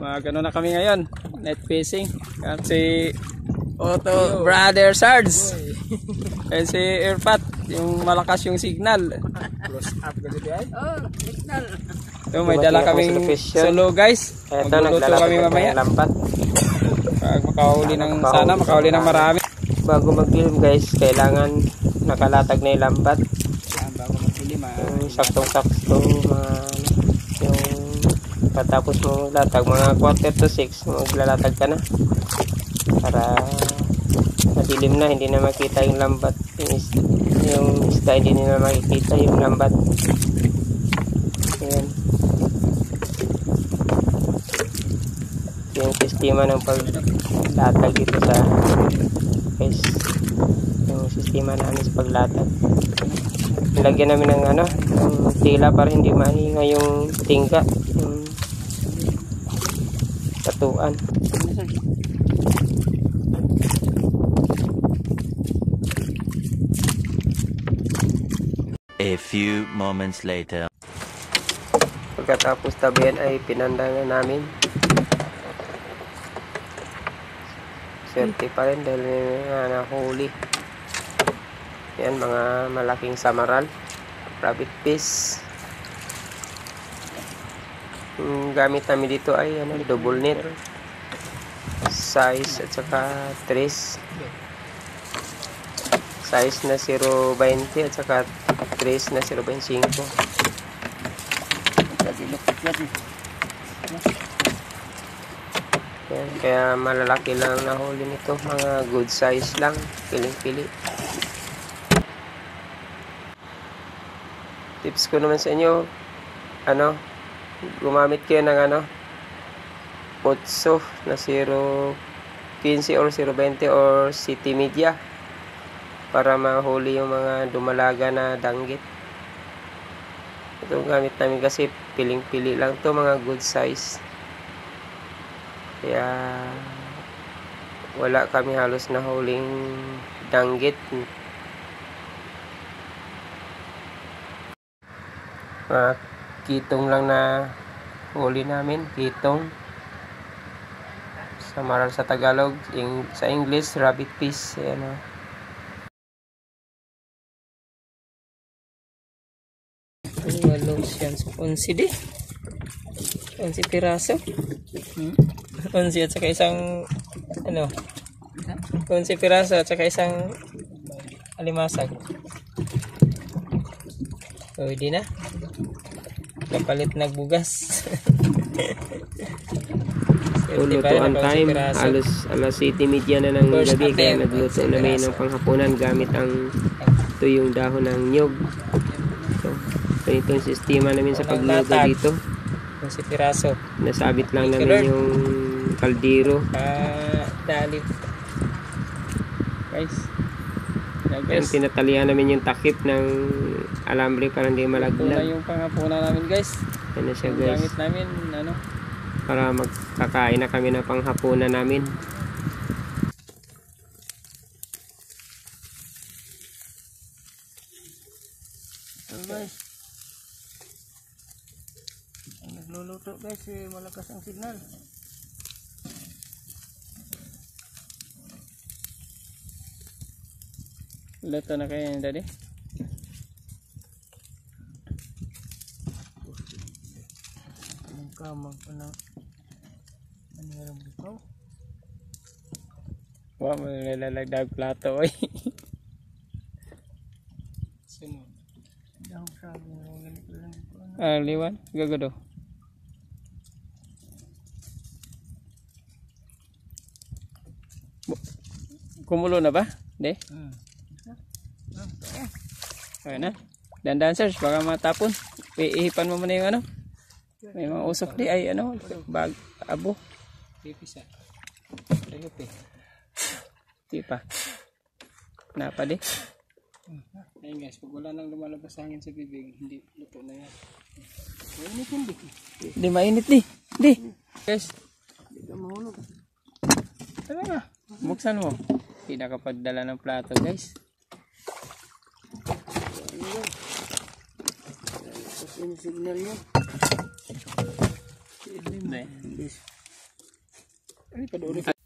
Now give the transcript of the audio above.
Gumagano na kami ngayon. Net fishing. At si Otto Brother Sards. And si Irfat. Yung malakas yung signal. Close up ganito ay? Oh, signal. So, may dala kaming solo guys. Magluluto kami mamaya. Lambat. Pag makahuli ng sana, makahuli ng marami. Bago mag-film guys, kailangan nakalatag na yung lambat. Bago mag-huli, saktong-sakto, yung patapos mo latag, mga 5:45, maglalatag ka na. Para madilim na, hindi na makita yung lambat. Yung isda, hindi na makikita yung lambat. Ayan. Yung sistema ng paglatag dito sa guys, yung sistema namin sa paglatag, nilagyan namin ng ng tila para hindi mahinga yung tingka, yung tatuan. A few moments later. Pagkatapos tabihan ay pinanda na namin. Swerte pa rin dahil nahuli. Yan, mga malaking samaral, rabbit fish. Yung gamit namin dito ay double net size at saka trace. Size na 0.20 at saka trace na 0.5. Yan, kaya malalaki lang nahuli nito, mga good size lang, piling-pili. Tips ko naman sa inyo, gumamit kayo ng Otso na 0.15 or 0.20 or city media para mahuli yung mga dumalaga na danggit. Ito gamit namin kasi piling-pili lang to, mga good size. Kaya wala kami halos na huling danggit. Kitong lang na huli namin, kitong. Samaral sa Tagalog, sa English rabbit fish. Ayan, Walos yan. 11 di. 11 piraso. 11 at saka isang 11 piraso at saka isang alimasag. Pwede na. Kapalit nagbugas. Lutuan time, alas 7:30 na ng gabi, kaya nagluto namin ng panghapunan gamit ang tuyong dahon ng nyog. So ito yung sistema namin sa pagluto dito. Si piraso. Nasabit lang namin yung kaldero. Dalip. Guys. Yan, tinatalian namin yung takip ng alambre para hindi malaglag. Ito na yung panghapunan namin guys. Yan na siya guys. Gamit namin para magkakain na kami ng panghapunan namin. Guys. Nagluluto guys, malakas ang signal. Luto na kayo yung daddy? Ang kamang pa na manirang bitaw. Wow, malalagdag plato ay. Sunod. Dahong sabi na ganito lang ito. Liwan? Gagado. Kumulo na ba? Hindi? Okay na. Dandan search, baka matapon. Ihipan mo muna yung may mga usok di ay bag, abo. Pipisa. Tipa. Napa di? Ayun guys, pag wala nang lumalabas hangin sa bibig, hindi luto na yan. Mainit hindi. Hindi mainit di. Di. Guys. Hindi ka mahulog. Tara na. Buksan mo. Hindi nakapagdala ng plato guys. Tapos yung signal nyo. Ay, padoon